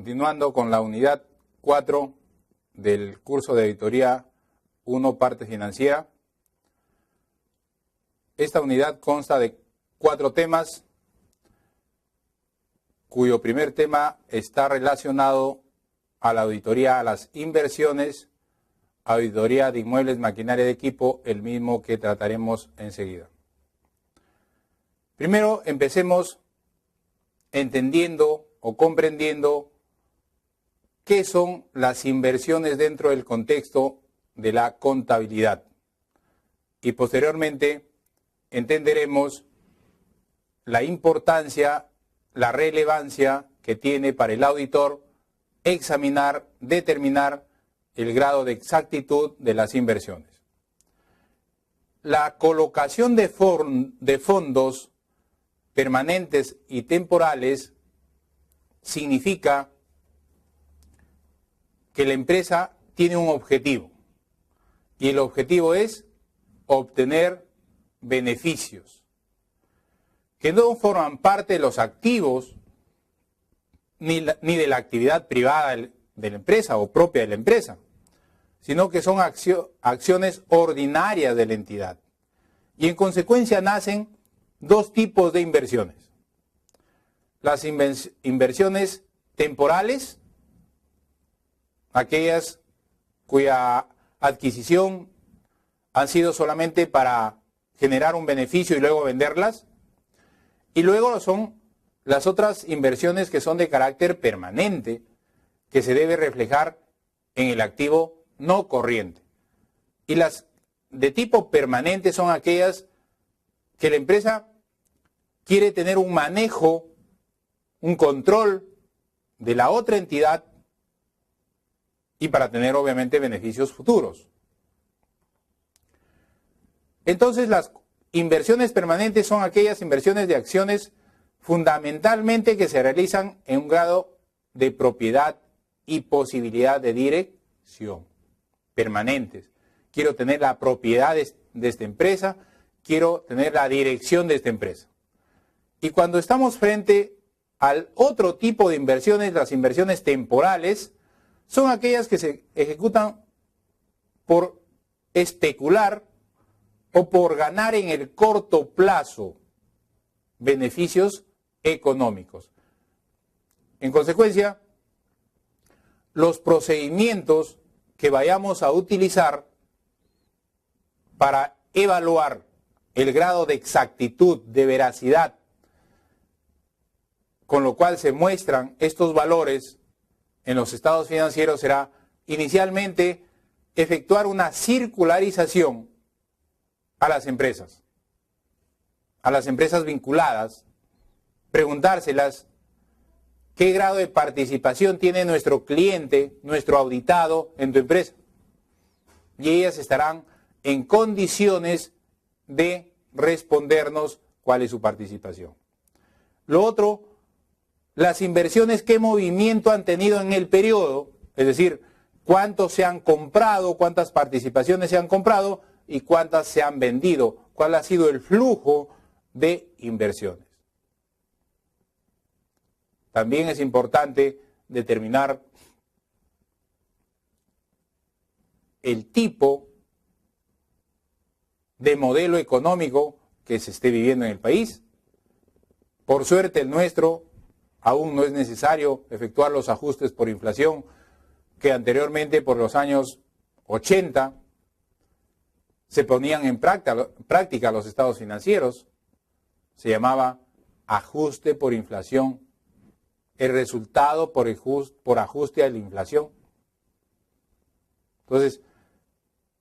Continuando con la unidad 4 del curso de auditoría 1, parte financiera. Esta unidad consta de 4 temas, cuyo primer tema está relacionado a la auditoría a las inversiones, auditoría de inmuebles, maquinaria de equipo, el mismo que trataremos enseguida. Primero, empecemos entendiendo o comprendiendo qué son las inversiones dentro del contexto de la contabilidad. Y posteriormente entenderemos la importancia, la relevancia que tiene para el auditor examinar, determinar el grado de exactitud de las inversiones. La colocación de fondos permanentes y temporales significa que la empresa tiene un objetivo y el objetivo es obtener beneficios que no forman parte de los activos ni de la actividad privada de la empresa o propia de la empresa, sino que son acciones ordinarias de la entidad. Y en consecuencia nacen 2 tipos de inversiones. Las inversiones temporales, aquellas cuya adquisición han sido solamente para generar un beneficio y luego venderlas. Y luego son las otras inversiones que son de carácter permanente, que se debe reflejar en el activo no corriente. Y las de tipo permanente son aquellas que la empresa quiere tener un manejo, un control de la otra entidad y para tener obviamente beneficios futuros. Entonces las inversiones permanentes son aquellas inversiones de acciones fundamentalmente que se realizan en un grado de propiedad y posibilidad de dirección. Permanentes. Quiero tener la propiedad de esta empresa, quiero tener la dirección de esta empresa. Y cuando estamos frente al otro tipo de inversiones, las inversiones temporales, son aquellas que se ejecutan por especular o por ganar en el corto plazo beneficios económicos. En consecuencia, los procedimientos que vayamos a utilizar para evaluar el grado de exactitud, de veracidad, con lo cual se muestran estos valores en los estados financieros será inicialmente efectuar una circularización a las empresas vinculadas, preguntárselas qué grado de participación tiene nuestro cliente, nuestro auditado en tu empresa. Y ellas estarán en condiciones de respondernos cuál es su participación. Lo otro, las inversiones, qué movimiento han tenido en el periodo, es decir, cuántos se han comprado, cuántas participaciones se han comprado y cuántas se han vendido, cuál ha sido el flujo de inversiones. También es importante determinar el tipo de modelo económico que se esté viviendo en el país. Por suerte el nuestro aún no es necesario efectuar los ajustes por inflación que anteriormente por los años 80 se ponían en práctica los estados financieros. Se llamaba ajuste por inflación, el resultado por ajuste a la inflación. Entonces,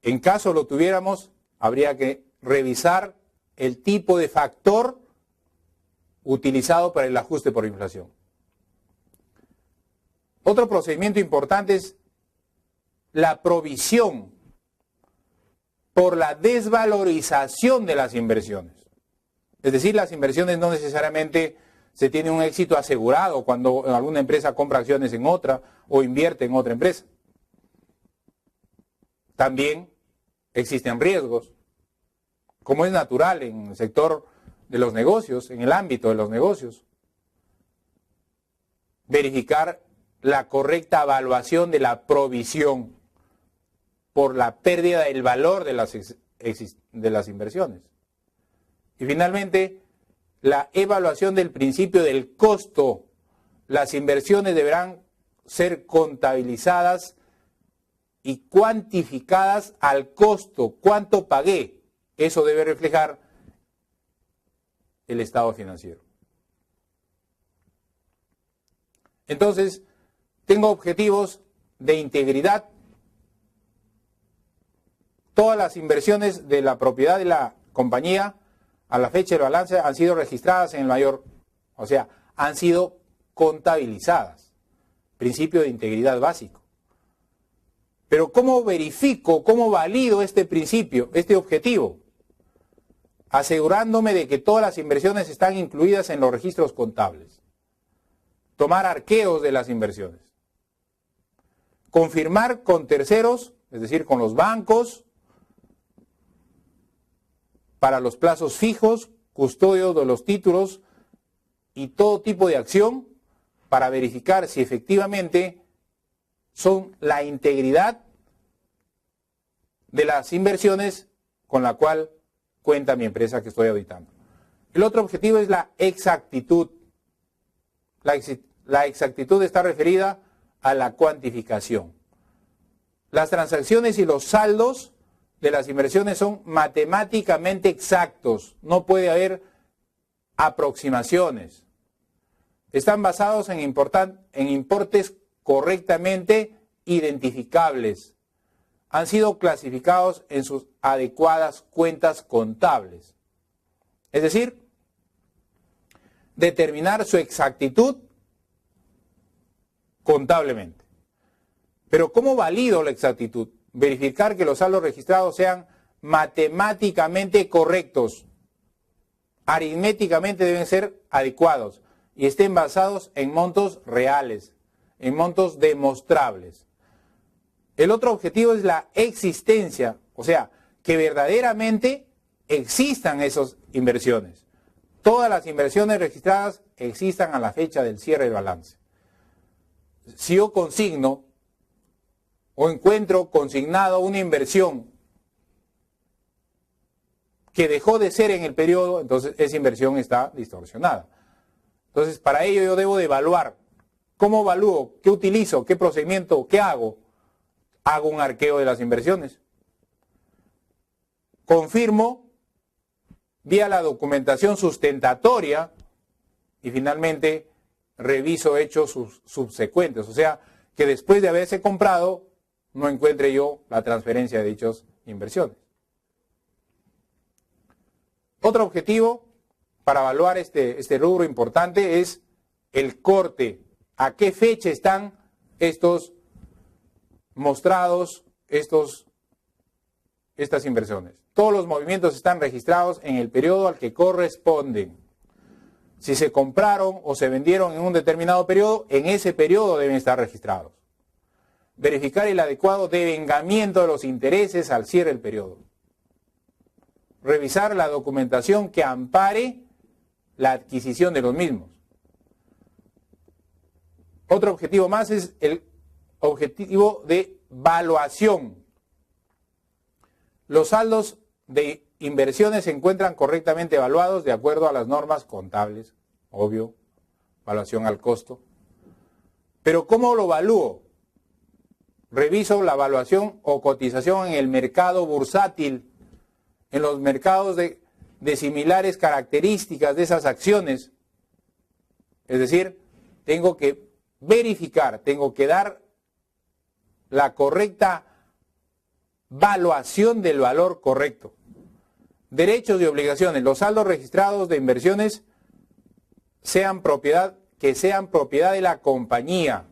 en caso lo tuviéramos, habría que revisar el tipo de factor utilizado para el ajuste por inflación. Otro procedimiento importante es la provisión por la desvalorización de las inversiones. Es decir, las inversiones no necesariamente se tiene un éxito asegurado cuando alguna empresa compra acciones en otra o invierte en otra empresa. También existen riesgos, como es natural en el sector de los negocios, en el ámbito de los negocios. Verificar la correcta evaluación de la provisión por la pérdida del valor de las inversiones. Y finalmente, la evaluación del principio del costo. Las inversiones deberán ser contabilizadas y cuantificadas al costo. ¿Cuánto pagué? Eso debe reflejar el estado financiero. Entonces, tengo objetivos de integridad. Todas las inversiones de la propiedad de la compañía a la fecha del balance han sido registradas en el mayor, o sea, han sido contabilizadas. Principio de integridad básico. Pero ¿cómo verifico, cómo valido este principio, este objetivo? Asegurándome de que todas las inversiones están incluidas en los registros contables. Tomar arqueos de las inversiones. Confirmar con terceros, es decir, con los bancos, para los plazos fijos, custodio de los títulos y todo tipo de acción para verificar si efectivamente son la integridad de las inversiones con la cual cuenta mi empresa que estoy auditando. El otro objetivo es la exactitud. La exactitud está referida a la cuantificación. Las transacciones y los saldos de las inversiones son matemáticamente exactos. No puede haber aproximaciones. Están basados en importes correctamente identificables. Han sido clasificados en sus adecuadas cuentas contables. Es decir, determinar su exactitud contablemente. Pero ¿cómo valido la exactitud? Verificar que los saldos registrados sean matemáticamente correctos, aritméticamente deben ser adecuados y estén basados en montos reales, en montos demostrables. El otro objetivo es la existencia, o sea, que verdaderamente existan esas inversiones. Todas las inversiones registradas existan a la fecha del cierre del balance. Si yo consigno o encuentro consignado una inversión que dejó de ser en el periodo, entonces esa inversión está distorsionada. Entonces, para ello yo debo de evaluar. ¿Cómo evalúo? ¿Qué utilizo? ¿Qué procedimiento? ¿Qué hago? Hago un arqueo de las inversiones. Confirmo vía la documentación sustentatoria y finalmente reviso hechos subsecuentes. O sea, que después de haberse comprado no encuentre yo la transferencia de dichas inversiones. Otro objetivo para evaluar este rubro importante es el corte. ¿A qué fecha están estos mostrados, estas inversiones? Todos los movimientos están registrados en el periodo al que corresponden. Si se compraron o se vendieron en un determinado periodo, en ese periodo deben estar registrados. Verificar el adecuado devengamiento de los intereses al cierre del periodo. Revisar la documentación que ampare la adquisición de los mismos. Otro objetivo más es el objetivo de valuación. Los saldos de inversiones se encuentran correctamente evaluados de acuerdo a las normas contables, obvio, evaluación al costo. Pero ¿cómo lo evalúo? Reviso la evaluación o cotización en el mercado bursátil, en los mercados de similares características de esas acciones. Es decir, tengo que verificar, tengo que dar la correcta valuación del valor correcto. Derechos y obligaciones. Los saldos registrados de inversiones sean propiedad de la compañía.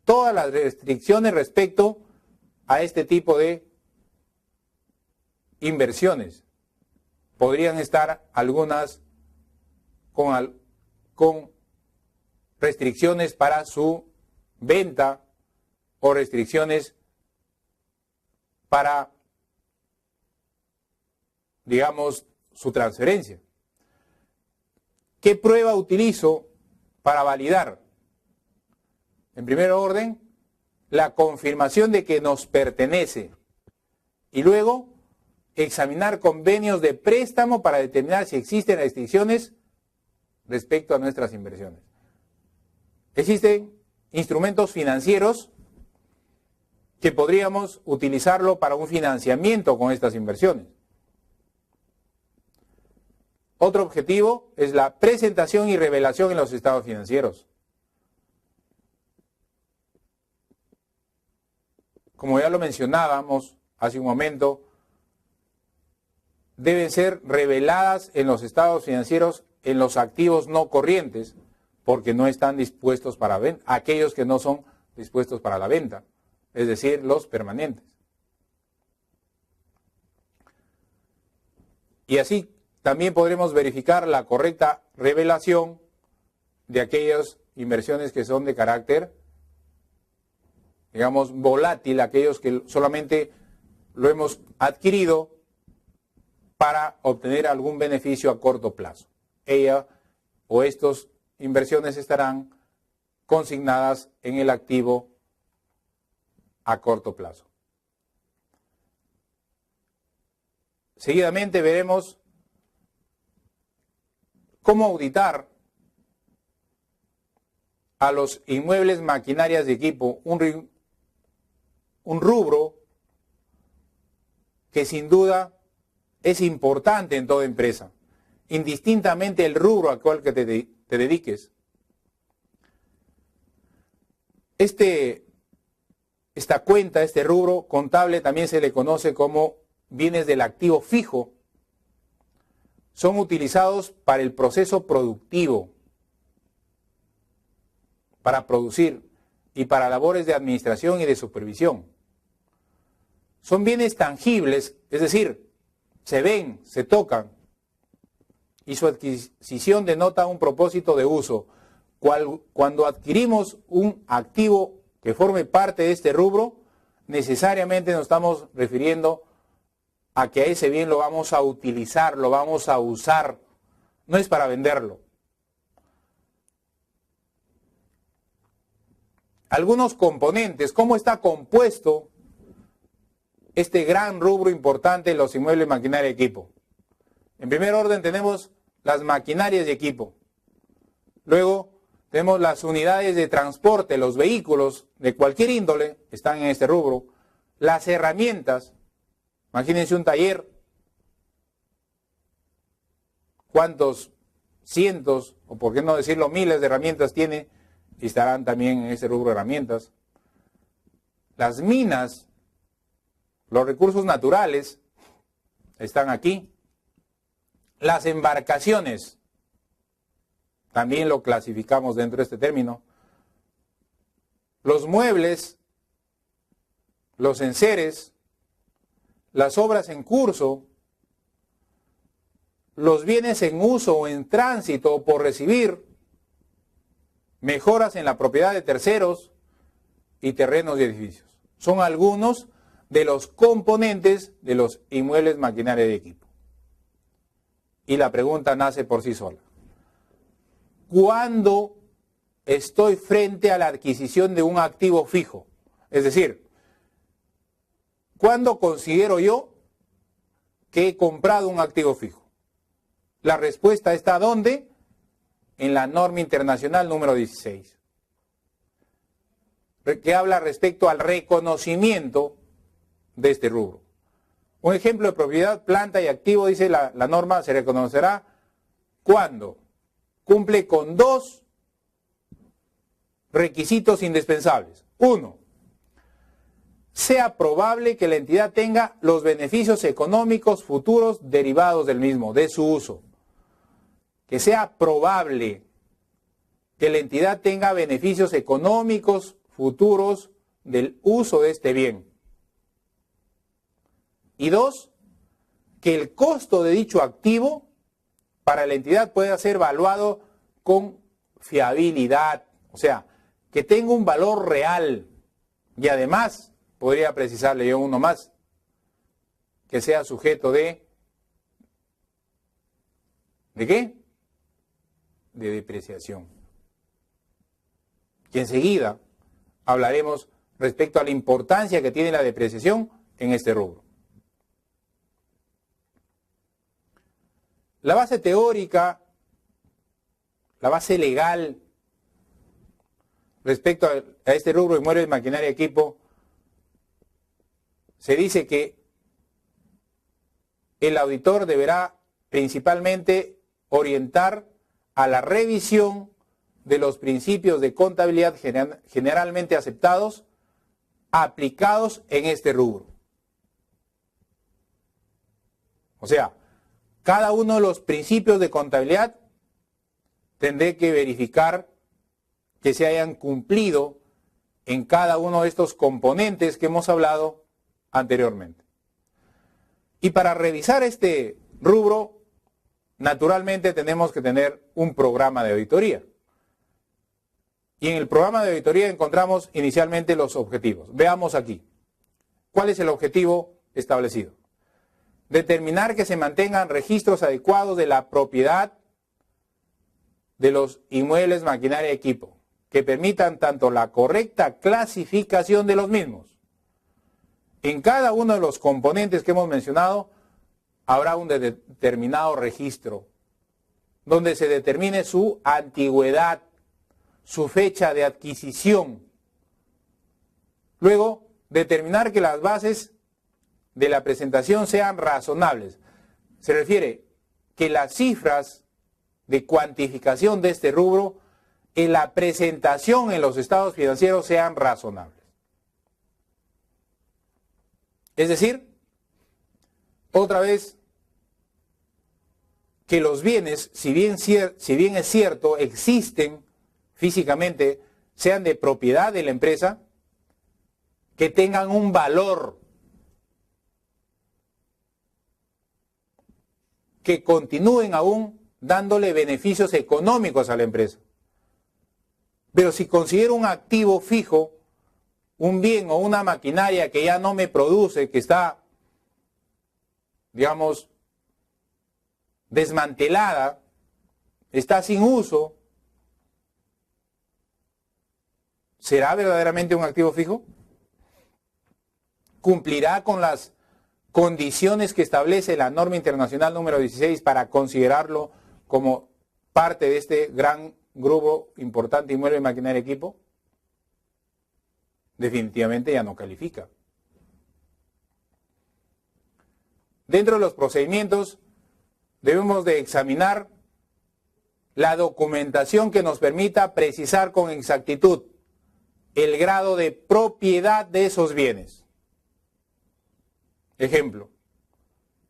Todas las restricciones respecto a este tipo de inversiones. Podrían estar algunas con restricciones para su venta o restricciones para, digamos, su transferencia. ¿Qué prueba utilizo para validar? En primer orden, la confirmación de que nos pertenece. Y luego, examinar convenios de préstamo para determinar si existen restricciones respecto a nuestras inversiones. Existen instrumentos financieros que podríamos utilizarlo para un financiamiento con estas inversiones. Otro objetivo es la presentación y revelación en los estados financieros. Como ya lo mencionábamos hace un momento, deben ser reveladas en los estados financieros en los activos no corrientes, porque no están dispuestos para venta, aquellos que no son dispuestos para la venta, es decir, los permanentes. Y así también podremos verificar la correcta revelación de aquellas inversiones que son de carácter, digamos, volátil, aquellos que solamente lo hemos adquirido para obtener algún beneficio a corto plazo. Ella o estas inversiones estarán consignadas en el activo a corto plazo. Seguidamente veremos cómo auditar a los inmuebles, maquinarias y equipo, un rubro que sin duda es importante en toda empresa, indistintamente el rubro al cual que te dediques. Esta cuenta, este rubro contable también se le conoce como bienes del activo fijo. Son utilizados para el proceso productivo, para producir y para labores de administración y de supervisión. Son bienes tangibles, es decir, se ven, se tocan, y su adquisición denota un propósito de uso. Cuando adquirimos un activo que forme parte de este rubro, necesariamente nos estamos refiriendo a que a ese bien lo vamos a utilizar, lo vamos a usar, no es para venderlo. Algunos componentes, ¿cómo está compuesto este gran rubro importante de los inmuebles, maquinaria y equipo? En primer orden tenemos las maquinarias y equipo. Luego tenemos las unidades de transporte, los vehículos de cualquier índole están en este rubro. Las herramientas, imagínense un taller, cuántos cientos, o por qué no decirlo miles de herramientas tiene, y estarán también en este rubro de herramientas. Las minas, los recursos naturales, están aquí. Las embarcaciones, también lo clasificamos dentro de este término. Los muebles, los enseres, las obras en curso, los bienes en uso o en tránsito o por recibir, mejoras en la propiedad de terceros y terrenos y edificios. Son algunos de los componentes de los inmuebles, maquinaria y equipo. Y la pregunta nace por sí sola. ¿Cuándo estoy frente a la adquisición de un activo fijo? Es decir, ¿cuándo considero yo que he comprado un activo fijo? La respuesta está ¿dónde? En la norma internacional número 16, que habla respecto al reconocimiento de este rubro. Un ejemplo de propiedad, planta y activo, dice la norma, se reconocerá cuando cumple con dos requisitos indispensables. Uno, sea probable que la entidad tenga los beneficios económicos futuros derivados del mismo, de su uso. Que sea probable que la entidad tenga beneficios económicos futuros del uso de este bien. Y dos, que el costo de dicho activo para la entidad pueda ser evaluado con fiabilidad, o sea, que tenga un valor real. Y además, podría precisarle yo uno más, que sea sujeto ¿de qué? De depreciación. Y enseguida hablaremos respecto a la importancia que tiene la depreciación en este rubro. La base teórica, la base legal respecto a este rubro de inmuebles, maquinaria y equipo, se dice que el auditor deberá principalmente orientar a la revisión de los principios de contabilidad generalmente aceptados aplicados en este rubro. O sea, cada uno de los principios de contabilidad tendré que verificar que se hayan cumplido en cada uno de estos componentes que hemos hablado anteriormente. Y para revisar este rubro, naturalmente tenemos que tener un programa de auditoría. Y en el programa de auditoría encontramos inicialmente los objetivos. Veamos aquí. ¿Cuál es el objetivo establecido? Determinar que se mantengan registros adecuados de la propiedad de los inmuebles, maquinaria y equipo, que permitan tanto la correcta clasificación de los mismos. En cada uno de los componentes que hemos mencionado habrá un determinado registro donde se determine su antigüedad, su fecha de adquisición. Luego, determinar que las bases de la presentación sean razonables. Se refiere que las cifras de cuantificación de este rubro en la presentación en los estados financieros sean razonables. Es decir, otra vez, que los bienes, si bien es cierto, existen físicamente, sean de propiedad de la empresa, que tengan un valor, que continúen aún dándole beneficios económicos a la empresa. Pero si considero un activo fijo, un bien o una maquinaria que ya no me produce, que está, digamos, desmantelada, está sin uso, ¿será verdaderamente un activo fijo? ¿Cumplirá con las condiciones que establece la norma internacional número 16 para considerarlo como parte de este gran grupo importante inmueble, maquinaria y equipo? Definitivamente ya no califica. Dentro de los procedimientos debemos de examinar la documentación que nos permita precisar con exactitud el grado de propiedad de esos bienes. Ejemplo,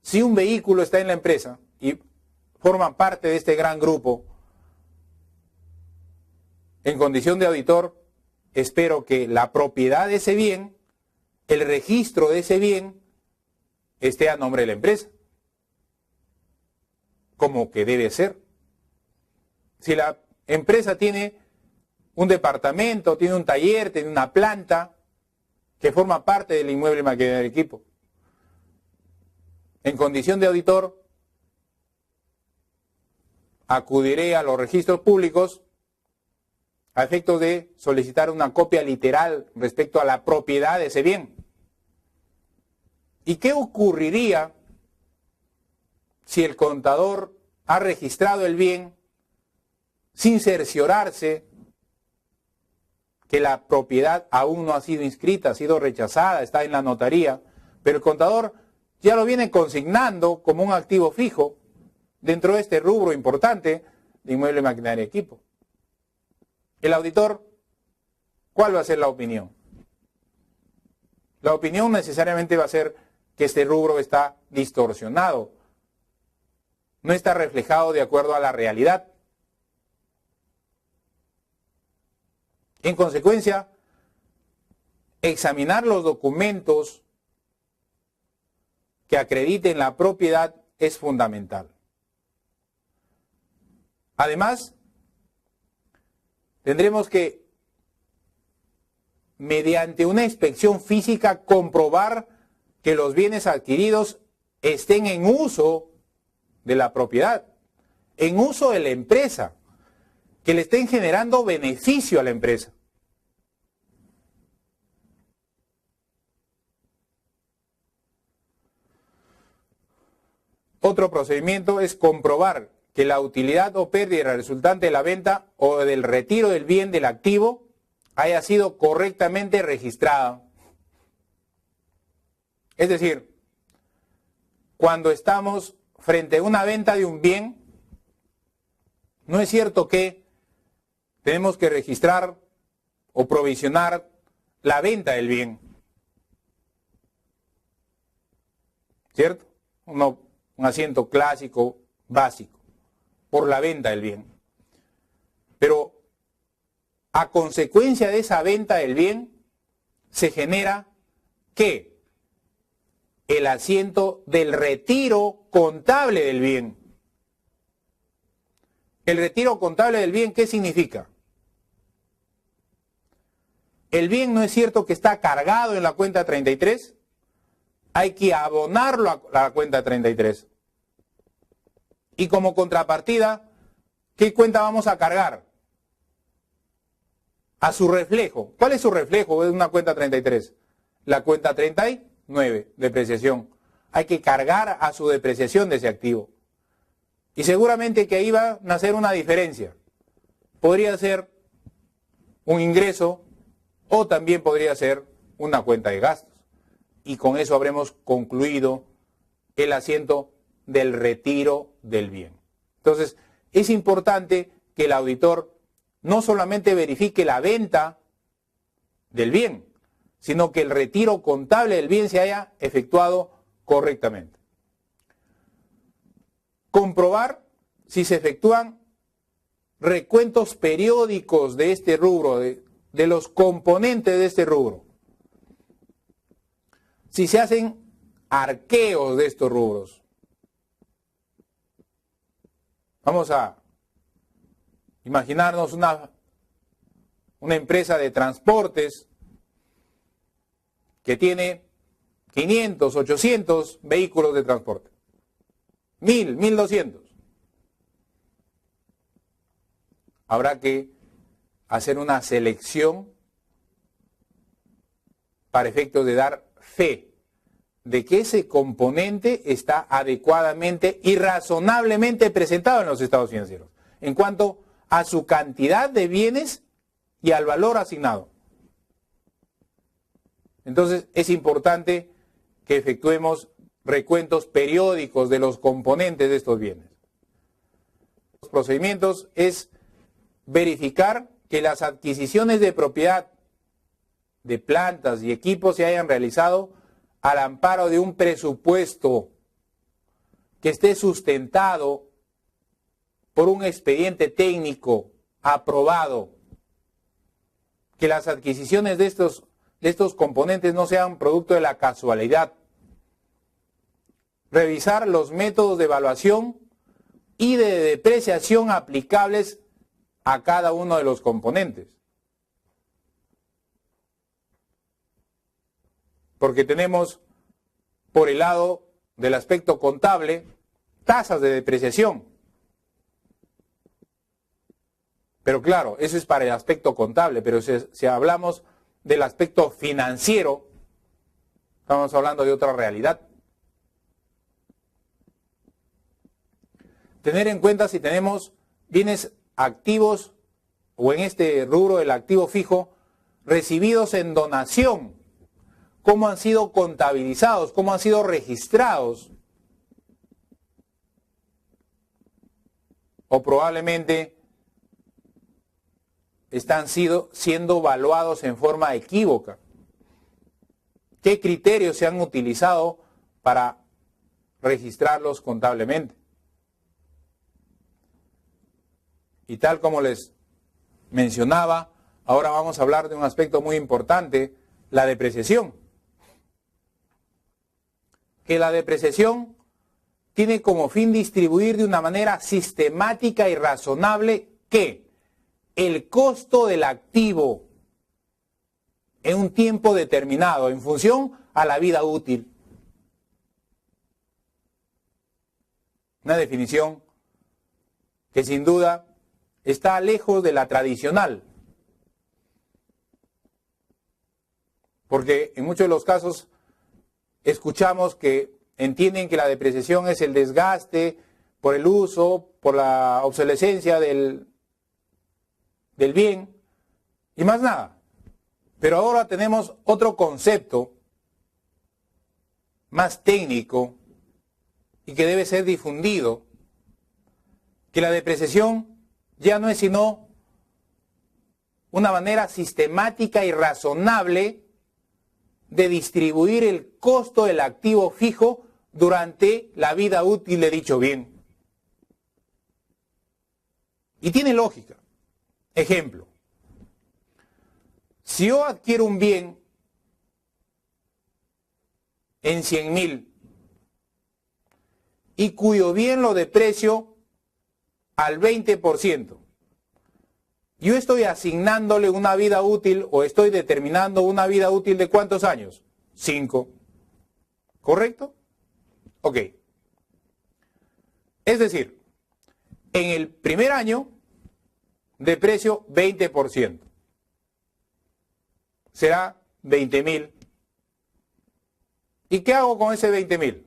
si un vehículo está en la empresa y forma parte de este gran grupo, en condición de auditor, espero que la propiedad de ese bien, el registro de ese bien, esté a nombre de la empresa, como que debe ser. Si la empresa tiene un departamento, tiene un taller, tiene una planta que forma parte del inmueble, maquinaria y equipo, en condición de auditor, acudiré a los registros públicos a efectos de solicitar una copia literal respecto a la propiedad de ese bien. ¿Y qué ocurriría si el contador ha registrado el bien sin cerciorarse que la propiedad aún no ha sido inscrita, ha sido rechazada, está en la notaría, pero el contador ya lo viene consignando como un activo fijo dentro de este rubro importante de inmueble, maquinaria y equipo? El auditor, ¿cuál va a ser la opinión? La opinión necesariamente va a ser que este rubro está distorsionado, no está reflejado de acuerdo a la realidad. En consecuencia, examinar los documentos que acrediten la propiedad es fundamental. Además, tendremos que, mediante una inspección física, comprobar que los bienes adquiridos estén en uso de la propiedad, en uso de la empresa, que le estén generando beneficio a la empresa. Otro procedimiento es comprobar que la utilidad o pérdida resultante de la venta o del retiro del bien del activo haya sido correctamente registrada. Es decir, cuando estamos frente a una venta de un bien, no es cierto que tenemos que registrar o provisionar la venta del bien. ¿Cierto? Un asiento clásico, básico, por la venta del bien. Pero a consecuencia de esa venta del bien, se genera ¿qué? El asiento del retiro contable del bien. El retiro contable del bien, ¿qué significa? El bien no es cierto que está cargado en la cuenta 33, hay que abonarlo a la cuenta 33. Y como contrapartida, ¿qué cuenta vamos a cargar? A su reflejo. ¿Cuál es su reflejo de una cuenta 33? La cuenta 39, depreciación. Hay que cargar a su depreciación de ese activo. Y seguramente que ahí va a nacer una diferencia. Podría ser un ingreso o también podría ser una cuenta de gastos. Y con eso habremos concluido el asiento del retiro del bien. Entonces, es importante que el auditor no solamente verifique la venta del bien, sino que el retiro contable del bien se haya efectuado correctamente. Comprobar si se efectúan recuentos periódicos de este rubro, de los componentes de este rubro. Si se hacen arqueos de estos rubros. Vamos a imaginarnos una empresa de transportes que tiene 500, 800 vehículos de transporte. 1000, 1200. Habrá que hacer una selección para efectos de dar fe de que ese componente está adecuadamente y razonablemente presentado en los estados financieros, en cuanto a su cantidad de bienes y al valor asignado. Entonces, es importante que efectuemos recuentos periódicos de los componentes de estos bienes. Los procedimientos es verificar que las adquisiciones de propiedad de plantas y equipos se hayan realizado al amparo de un presupuesto que esté sustentado por un expediente técnico aprobado, que las adquisiciones de estos componentes no sean producto de la casualidad, revisar los métodos de evaluación y de depreciación aplicables a cada uno de los componentes. Porque tenemos, por el lado del aspecto contable, tasas de depreciación. Pero claro, eso es para el aspecto contable, pero si hablamos del aspecto financiero, estamos hablando de otra realidad. Tener en cuenta si tenemos bienes activos o en este rubro del activo fijo recibidos en donación, cómo han sido contabilizados, cómo han sido registrados, o probablemente están siendo evaluados en forma equívoca. ¿Qué criterios se han utilizado para registrarlos contablemente? Y tal como les mencionaba, ahora vamos a hablar de un aspecto muy importante, la depreciación. Que la depreciación tiene como fin distribuir de una manera sistemática y razonable que el costo del activo en un tiempo determinado en función a la vida útil. Una definición que sin duda está lejos de la tradicional, porque en muchos de los casos escuchamos que entienden que la depreciación es el desgaste por el uso, por la obsolescencia del bien y más nada. Pero ahora tenemos otro concepto más técnico y que debe ser difundido, que la depreciación ya no es sino una manera sistemática y razonable de distribuir el costo del activo fijo durante la vida útil de dicho bien. Y tiene lógica. Ejemplo, si yo adquiero un bien en 100.000 y cuyo bien lo deprecio al 20%, yo estoy asignándole una vida útil o estoy determinando una vida útil de ¿cuántos años? 5. ¿Correcto? Ok. Es decir, en el primer año deprecio 20%. Será 20.000. ¿Y qué hago con ese 20.000?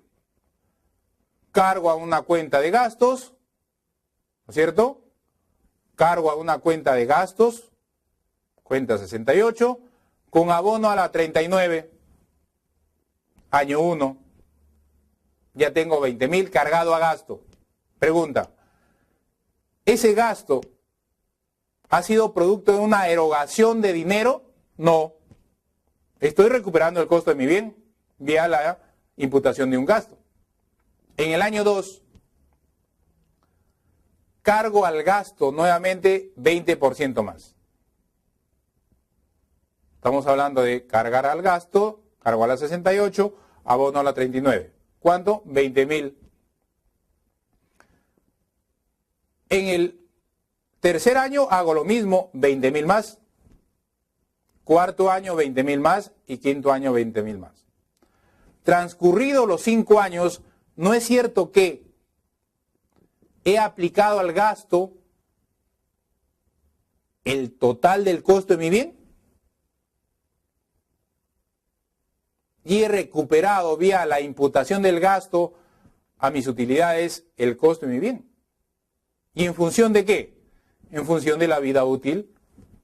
Cargo a una cuenta de gastos, ¿no es cierto? Cargo a una cuenta de gastos, cuenta 68, con abono a la 39, año 1. Ya tengo 20.000 cargado a gasto. Pregunta, ¿ese gasto ha sido producto de una erogación de dinero? No. Estoy recuperando el costo de mi bien vía la imputación de un gasto. En el año 2, cargo al gasto nuevamente 20% más. Estamos hablando de cargar al gasto, cargo a la 68, abono a la 39. ¿Cuánto? 20.000. En el tercer año hago lo mismo, 20.000 más. Cuarto año, 20.000 más. Y quinto año, 20.000 más. Transcurridos los 5 años, ¿no es cierto que he aplicado al gasto el total del costo de mi bien? Y he recuperado vía la imputación del gasto a mis utilidades el costo de mi bien. ¿Y en función de qué? En función de la vida útil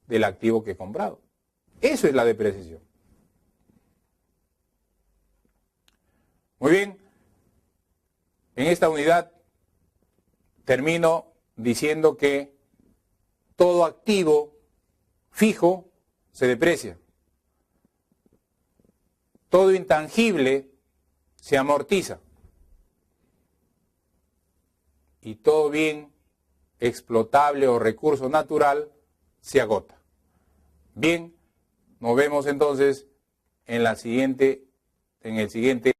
del activo que he comprado. Eso es la depreciación. Muy bien. En esta unidad termino diciendo que todo activo fijo se deprecia. Todo intangible se amortiza. Y todo bien explotable o recurso natural se agota. Bien, nos vemos entonces en el siguiente